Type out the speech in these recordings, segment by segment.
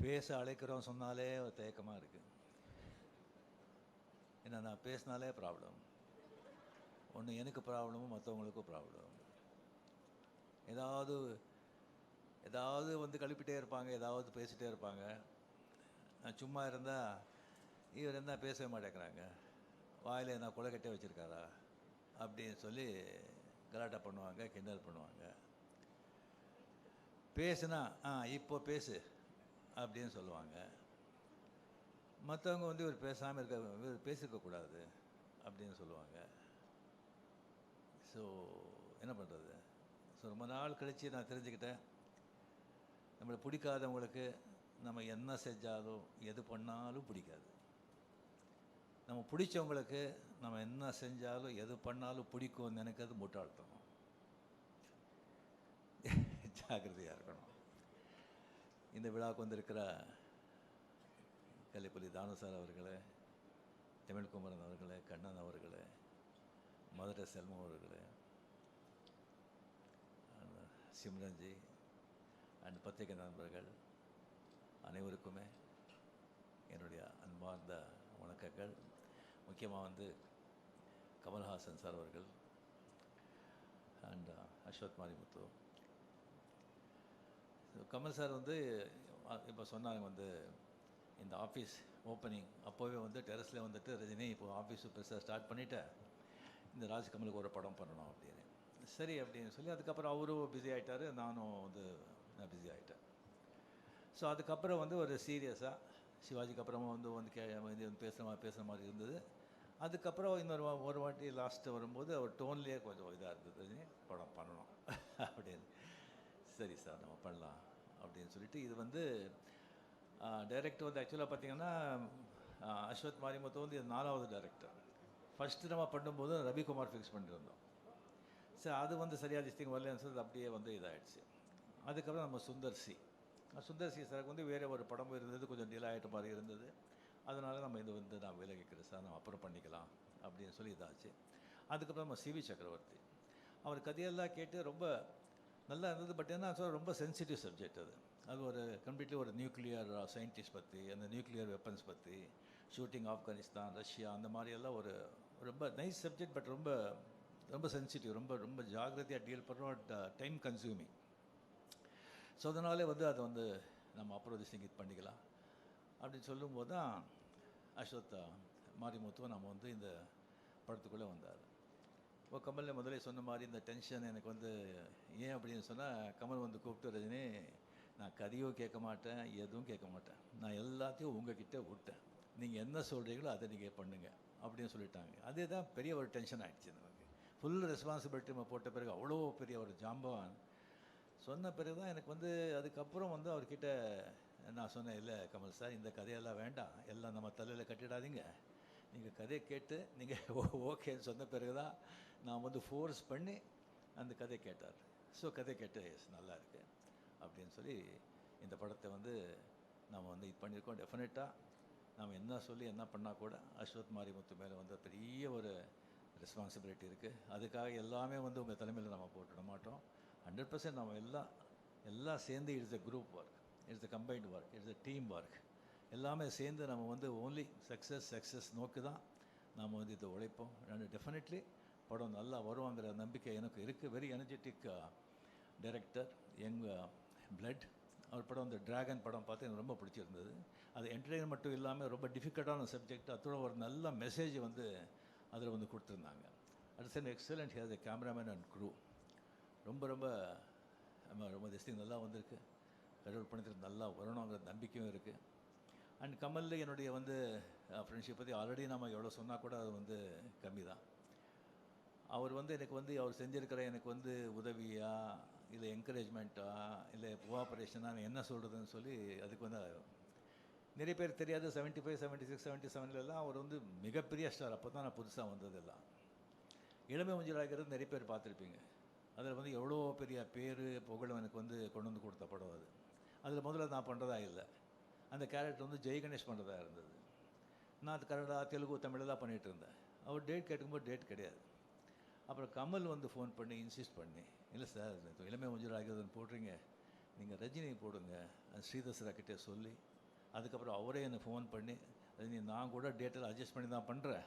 பேச அழைக்கிறோம் சொன்னாலே ஒரு தயக்கமாக இருக்குது. ஏன்னா நான் பேசினாலே ப்ராப்ளம். ஒன்று எனக்கு ப்ராப்ளமும் மற்றவங்களுக்கும் ப்ராப்ளம். ஏதாவது வந்து கழுப்பிட்டே இருப்பாங்க, ஏதாவது பேசிகிட்டே இருப்பாங்க. நான் சும்மா இருந்தால் இவர் என்ன பேசவே மாட்டேங்கிறாங்க, வாயில் என்ன கொலைக்கட்டே வச்சுருக்காரா அப்படின்னு சொல்லி கலாட்டா பண்ணுவாங்க, கிண்டல் பண்ணுவாங்க. பேசுனா இப்போ பேசு அப்படின்னு சொல்லுவாங்க. மற்றவங்க வந்து இவர் பேசாமல் இவர் பேசியிருக்கக்கூடாது அப்படின்னு சொல்லுவாங்க. ஸோ என்ன பண்ணுறது? ஸோ ரொம்ப நாள் கழித்து நான் தெரிஞ்சுக்கிட்டேன், நம்மளை பிடிக்காதவங்களுக்கு நம்ம என்ன செஞ்சாலும் எது பண்ணாலும் பிடிக்காது. நம்ம பிடிச்சவங்களுக்கு நம்ம என்ன செஞ்சாலும் எது பண்ணாலும் பிடிக்கும்னு நினைக்கிறது முட்டாள்தனம். ஜாக்கிரதையாக இருக்கணும். இந்த விழாவுக்கு வந்திருக்கிற கலைப்புலி தானு சார் அவர்களே, தமிழ்குமரன் அவர்களே, கண்ணன் அவர்களே, மதுரை செல்வம் அவர்களே, சிம்ரன்ஜி அண்ட் பத்திரிகை நண்பர்கள் அனைவருக்குமே என்னுடைய அன்பார்ந்த வணக்கங்கள். முக்கியமாக வந்து கமல்ஹாசன் சார் அவர்கள் அண்ட் அஸ்வத் மாரிமுத்து. கமல் சார் வந்து இப்போ சொன்னாங்க வந்து இந்த ஆஃபீஸ் ஓப்பனிங் அப்போவே வந்து டெரஸில் வந்துட்டு ரஜினி இப்போது ஆஃபீஸ் பெருசாக ஸ்டார்ட் பண்ணிவிட்டேன், இந்த ராஜ்கமலுக்கு ஒரு படம் பண்ணணும் அப்படின்னு. சரி அப்படின்னு சொல்லி அதுக்கப்புறம் அவரும் பிஸி ஆகிட்டார், நானும் வந்து நான் பிஸி ஆகிட்டேன். ஸோ அதுக்கப்புறம் வந்து ஒரு சீரியஸாக சிவாஜிக்கு அப்புறமா வந்து பேசுகிற மாதிரி இருந்தது. அதுக்கப்புறம் ஒரு வாட்டி லாஸ்ட்டு வரும்போது அவர் டோன்லேயே கொஞ்சம் இதாக இருந்தது, படம் பண்ணணும் அப்படின்னு. சரி சார் நம்ம பண்ணலாம் அப்படின்னு சொல்லிட்டு இது வந்து டைரக்டர் வந்து ஆக்சுவலாக பார்த்திங்கன்னா அஸ்வத் மாரிமுத்து வந்து இது 4வது டைரக்டர். ஃபஸ்ட்டு நம்ம பண்ணும்போது ரவிக்குமார் ஃபிக்ஸ் பண்ணியிருந்தோம். சரி அது வந்து சரியாக திஸ்டிங் வரலன்னு சொல்லி அப்படியே வந்து இதாகிடுச்சு. அதுக்கப்புறம் நம்ம சுந்தர் சி சாருக்கு வந்து வேறு ஒரு படம் இருந்தது, கொஞ்சம் டிலே ஆகிட்ட மாதிரி இருந்தது. அதனால் நம்ம இது வந்து நான் விலகிக்கிறேன் சார், நம்ம அப்புறம் பண்ணிக்கலாம் அப்படின்னு சொல்லி இதாச்சு. அதுக்கப்புறம் நம்ம சிவி சக்கரவர்த்தி அவர் கதையெல்லாம் கேட்டு ரொம்ப நல்லா இருந்தது. பட் என்ன சொல்ல, ரொம்ப சென்சிட்டிவ் சப்ஜெக்ட் அது ஒரு கம்ப்ளீட்லி ஒரு நியூக்ளியர் சயின்டிஸ்ட் பற்றி, அந்த நியூக்ளியர் வெப்பன்ஸ் பற்றி, ஷூட்டிங் ஆப்கானிஸ்தான், ரஷ்யா, அந்த மாதிரியெல்லாம் ஒரு ரொம்ப நைஸ் சப்ஜெக்ட். பட் ரொம்ப ரொம்ப சென்சிட்டிவ், ரொம்ப ரொம்ப ஜாகிரதையாக டீல் பண்ணுறோம், டைம் கன்சியூமிங். ஸோ அதனாலே வந்து அதை வந்து நம்ம அப்புறம் இது பண்ணிக்கலாம் அப்படின்னு சொல்லும்போது தான் அஸ்வத் மாரிமுத்துவை நம்ம வந்து இந்த படத்துக்குள்ளே வந்தார். இப்போ கமலில் முதலே சொன்ன மாதிரி இந்த டென்ஷன் எனக்கு வந்து ஏன் அப்படின்னு சொன்னால், கமல் வந்து கூப்பிட்டு, ரஜினி நான் கதையும் கேட்க மாட்டேன், எதுவும் கேட்க மாட்டேன், நான் எல்லாத்தையும் உங்ககிட்ட விட்டேன், நீங்கள் என்ன சொல்கிறீங்களோ அதை நீங்கள் பண்ணுங்கள் அப்படின்னு சொல்லிட்டாங்க. அதே தான் பெரிய ஒரு டென்ஷன் ஆகிடுச்சு நமக்கு. ஃபுல் ரெஸ்பான்சிபிலிட்டி நம்ம போட்ட பிறகு அவ்வளோ பெரிய ஒரு ஜாம்பவான் சொன்ன பிறகு தான் எனக்கு வந்து அதுக்கப்புறம் வந்து அவர்கிட்ட நான் சொன்னேன், இல்லை கமல் சார் இந்த கதையெல்லாம் வேண்டாம், எல்லாம் நம்ம தலையில் கட்டிடாதீங்க, நீங்கள் கதையை கேட்டு நீங்கள் ஓகேன்னு சொன்ன பிறகு தான் நான் வந்து ஃபோர்ஸ் பண்ணி அந்த கதை கேட்டார். ஸோ கதை கேட்டு நல்லா இருக்குது அப்படின்னு சொல்லி இந்த படத்தை வந்து நம்ம வந்து இது பண்ணியிருக்கோம். டெஃபினட்டாக நம்ம என்ன சொல்லி என்ன பண்ணால் கூட அஸ்வத் மாரிமுத்து மேலே வந்து பெரிய ஒரு ரெஸ்பான்சிபிலிட்டி இருக்குது. அதுக்காக எல்லாமே வந்து உங்கள் தலைமையில் நம்ம போட்டுட மாட்டோம். 100% நம்ம எல்லாம் சேர்ந்து it's a group work, it's a combined work, it's a team work. எல்லாமே சேர்ந்து நம்ம வந்து ஓன்லி சக்ஸஸ் நோக்கி தான் நாம் வந்து இதை உழைப்போம். அண்ட் டெஃபினெட்லி படம் நல்லா வருவாங்கிற நம்பிக்கை எனக்கு இருக்குது. Very energetic director, young blood. அவர் படம் இந்த டிராகன் படம் பார்த்து எனக்கு ரொம்ப பிடிச்சிருந்தது. அது என்டர்டெயின் மட்டும் இல்லாமல் ரொம்ப டிஃபிகல்ட்டான சப்ஜெக்ட், அதோட ஒரு நல்ல மெசேஜ் வந்து அதில் வந்து கொடுத்துருந்தாங்க. At same excellent has a cameraman and crew. ரொம்ப ரொம்ப ரொம்ப திஸ்டிங் நல்லா வந்திருக்கு. கடவுள் பணத்தில் நல்லா வரணுங்கிற நம்பிக்கையும் இருக்குது. அண்ட் கமலில் என்னுடைய வந்து ஃப்ரெண்ட்ஷிப் பற்றி ஆல்ரெடி நம்ம எவ்வளோ சொன்னால் கூட அது வந்து கம்மி தான். அவர் வந்து எனக்கு வந்து அவர் செஞ்சுருக்கிற எனக்கு வந்து உதவியா இல்லை என்கரேஜ்மெண்ட்டா இல்லை கோஆப்ரேஷனாக என்ன சொல்கிறதுன்னு சொல்லி அதுக்கு வந்து நிறைய பேர் தெரியாது. 75, 76, 77 அவர் வந்து மிகப்பெரிய ஸ்டார். அப்போ தான் நான் புதுசாக வந்ததெல்லாம். இளமை மஞ்சளாகிறது நிறைய பேர் பார்த்துருப்பீங்க. அதில் வந்து எவ்வளோ பெரிய பேர் புகழும் எனக்கு வந்து கொண்டு வந்து கொடுத்த படம் அது. அதில் முதல்ல நான் பண்ணுறதா இல்லை, அந்த கேரக்டர் வந்து ஜெய் கணேஷ் பண்ணுறதா இருந்தது. நான் அது கன்னடா, தெலுங்கு, தமிழெல்லாம் பண்ணிகிட்டு இருந்தேன். அவர் டேட் கேட்கும்போது டேட் கிடையாது. அப்புறம் கமல் வந்து ஃபோன் பண்ணி இன்சிஸ்ட் பண்ணி, இல்லை சார் இளமை மஞ்சள் ஆகிறதுன்னு போடுறீங்க, நீங்கள் ரஜினி போடுங்க, ஸ்ரீதர் சார்கிட்டே சொல்லி, அதுக்கப்புறம் அவரே என்னை ஃபோன் பண்ணி, ரஜினி நான் கூட டேட்டெல்லாம் அட்ஜஸ்ட் பண்ணி தான் பண்ணுறேன்,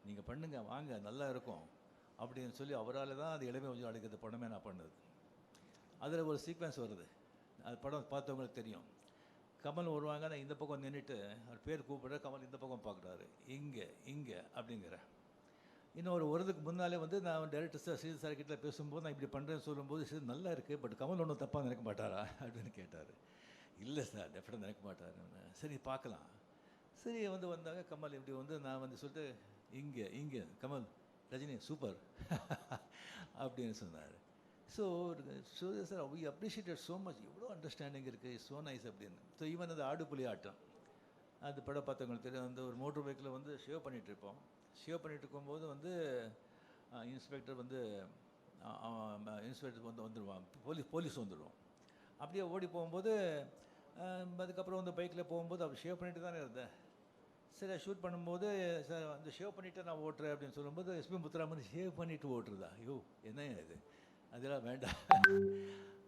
நீங்கள் பண்ணுங்கள் வாங்க நல்லா இருக்கும் அப்படின்னு சொல்லி அவரால் தான் அது இளமை கொஞ்சம் அழைக்கிறது படமே நான் பண்ணது. அதில் ஒரு சீக்வன்ஸ் வருது, அது படம் பார்த்தவங்களுக்கு தெரியும். கமல் வருவாங்க, நான் இந்த பக்கம் நின்றுட்டு அவர் பேர் கூப்பிட்ற, கமல் இந்த பக்கம் பார்க்குறாரு, இங்கே இங்கே அப்படிங்கிற. இன்னும் ஒரு வருதுக்கு முன்னாலே வந்து நான் டைரக்டர் சார் ஸ்ரீதர் சார் கிட்ட பேசும்போது நான் இப்படி பண்ணுறேன்னு சொல்லும்போது, சரி நல்லா இருக்குது, பட் கமல் ஒன்றும் தப்பாக நினைக்க மாட்டாரா அப்படின்னு கேட்டார். இல்லை சார் டெஃபினட்டாக நினைக்க மாட்டார். சரி பார்க்கலாம். சரி வந்து வந்தாங்க கமல் இப்படி வந்து நான் வந்து சொல்லிட்டு இங்கே இங்கே கமல் ரஜினி சூப்பர் அப்படின்னு சொன்னார். So Suriya sir we appreciated so much, எவ்வளோ அண்டர்ஸ்டாண்டிங் இருக்குது, ஸோ நைஸ் அப்படின்னு. ஸோ ஈவன் அந்த ஆடுபுலி ஆட்டம், அது படம் பார்த்தவங்களுக்கு தெரியும். அந்த ஒரு மோட்டர் பைக்கில் வந்து ஷேவ் பண்ணிகிட்ருப்போம். ஷேவ் பண்ணிகிட்டு இருக்கும்போது வந்து இன்ஸ்பெக்டர் வந்து இன்ஸ்பெக்டர் வந்து வந்துடுவான், போலீஸ் வந்துடுவோம். அப்படியே ஓடி போகும்போது அதுக்கப்புறம் வந்து பைக்கில் போகும்போது அவர் ஷேவ் பண்ணிட்டு தானே இருந்தேன். சரி ஷூட் பண்ணும்போது சார் அந்த ஷேவ் பண்ணிவிட்டு நான் ஓட்டுறேன் அப்படின்னு சொல்லும்போது எஸ்பி முத்துராமன் ஷேவ் பண்ணிவிட்டு ஓட்டுறதா, ஐயோ என்ன இது, அதெல்லாம் வேண்டாம்.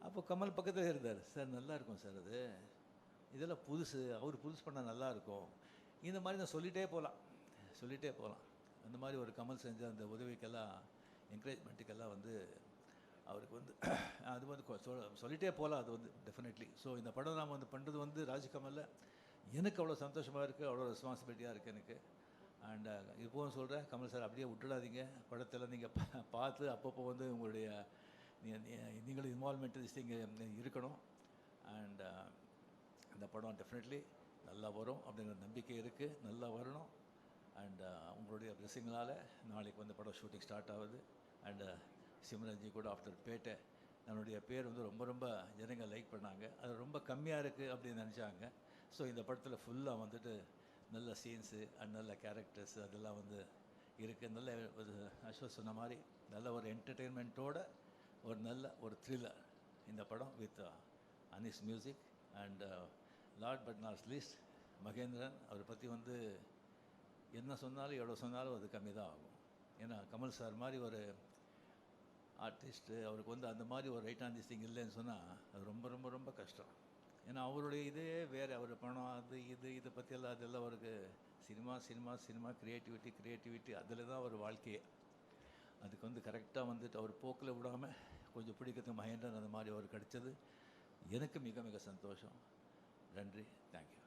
அப்போ கமல் பக்கத்தில் இருந்தார், சார் நல்லா இருக்கும் சார் அது, இதெல்லாம் புதுசு, அவர் புதுசு பண்ணால் நல்லாயிருக்கும், இந்த மாதிரி நான் சொல்லிகிட்டே போகலாம். அந்த மாதிரி ஒரு கமல் செஞ்ச அந்த உதவிக்கெல்லாம் என்கரேஜ்மெண்ட்டுக்கெல்லாம் வந்து அவருக்கு வந்து அது வந்து சொல்லிகிட்டே போகலாம் அது வந்து டெஃபினெட்லி. ஸோ இந்த படம் நாம் வந்து பண்ணுறது வந்து ராஜ்கமலில் எனக்கு அவ்வளோ சந்தோஷமாக இருக்குது, அவ்வளோ ரெஸ்பான்சிபிலிட்டியாக இருக்குது எனக்கு. அண்ட் இப்போவும் சொல்கிறேன், கமல் சார் அப்படியே விட்டுடாதீங்க, படத்தில் நீங்கள் பார்த்து அப்பப்போ வந்து உங்களுடைய நீங்களும் இன்வால்மெண்ட் இங்கே இருக்கணும். அண்ட் இந்த படம் டெஃபினெட்லி நல்லா வரும் அப்படிங்கிற நம்பிக்கை இருக்குது, நல்லா வரணும். அண்ட் உங்களுடைய பிளெஸிங்களால் நாளைக்கு வந்து படம் ஷூட்டிங் ஸ்டார்ட் ஆகுது. அண்டு சிம்ரன்ஜி கூட ஆஃப்டர் பேட்டை என்னுடைய பேர் வந்து ரொம்ப ஜனங்க லைக் பண்ணாங்க, அது ரொம்ப கம்மியாக இருக்குது அப்படின்னு நினச்சாங்க. ஸோ இந்த படத்தில் ஃபுல்லாக வந்துட்டு நல்ல சீன்ஸு அண்ட் நல்ல கேரக்டர்ஸ் அதெல்லாம் வந்து இருக்குது. நல்ல ஒரு அஸ்வத் சொன்ன மாதிரி நல்ல ஒரு என்டர்டெயின்மெண்ட்டோட ஒரு நல்ல ஒரு த்ரில்லர் இந்த படம் with Anis music. And last but not least Mahendran, அவரை பற்றி வந்து என்ன சொன்னாலும் எவ்வளோ சொன்னாலும் அது கம்மி தான் ஆகும். ஏன்னா கமல் சார் மாதிரி ஒரு ஆர்டிஸ்ட்டு அவருக்கு வந்து அந்த மாதிரி ஒரு ரைட் ஆன் திஸ் திங் இல்லைன்னு சொன்னால் அது ரொம்ப கஷ்டம். ஏன்னா அவருடைய இதே வேறு, அவர் பணம் அது இதை பற்றியெல்லாம் அதெல்லாம் அவருக்கு சினிமா க்ரியேட்டிவிட்டி அதில் தான் அவர் வாழ்க்கையே. அதுக்கு வந்து கரெக்டாக வந்துட்டு அவர் போக்கில் விடாமல் கொஞ்சம் பிடிக்கிறதுக்கு மகேந்திரன் அந்த மாதிரி அவர் கிடைச்சது எனக்கு மிக சந்தோஷம். நன்றி, தேங்க்யூ.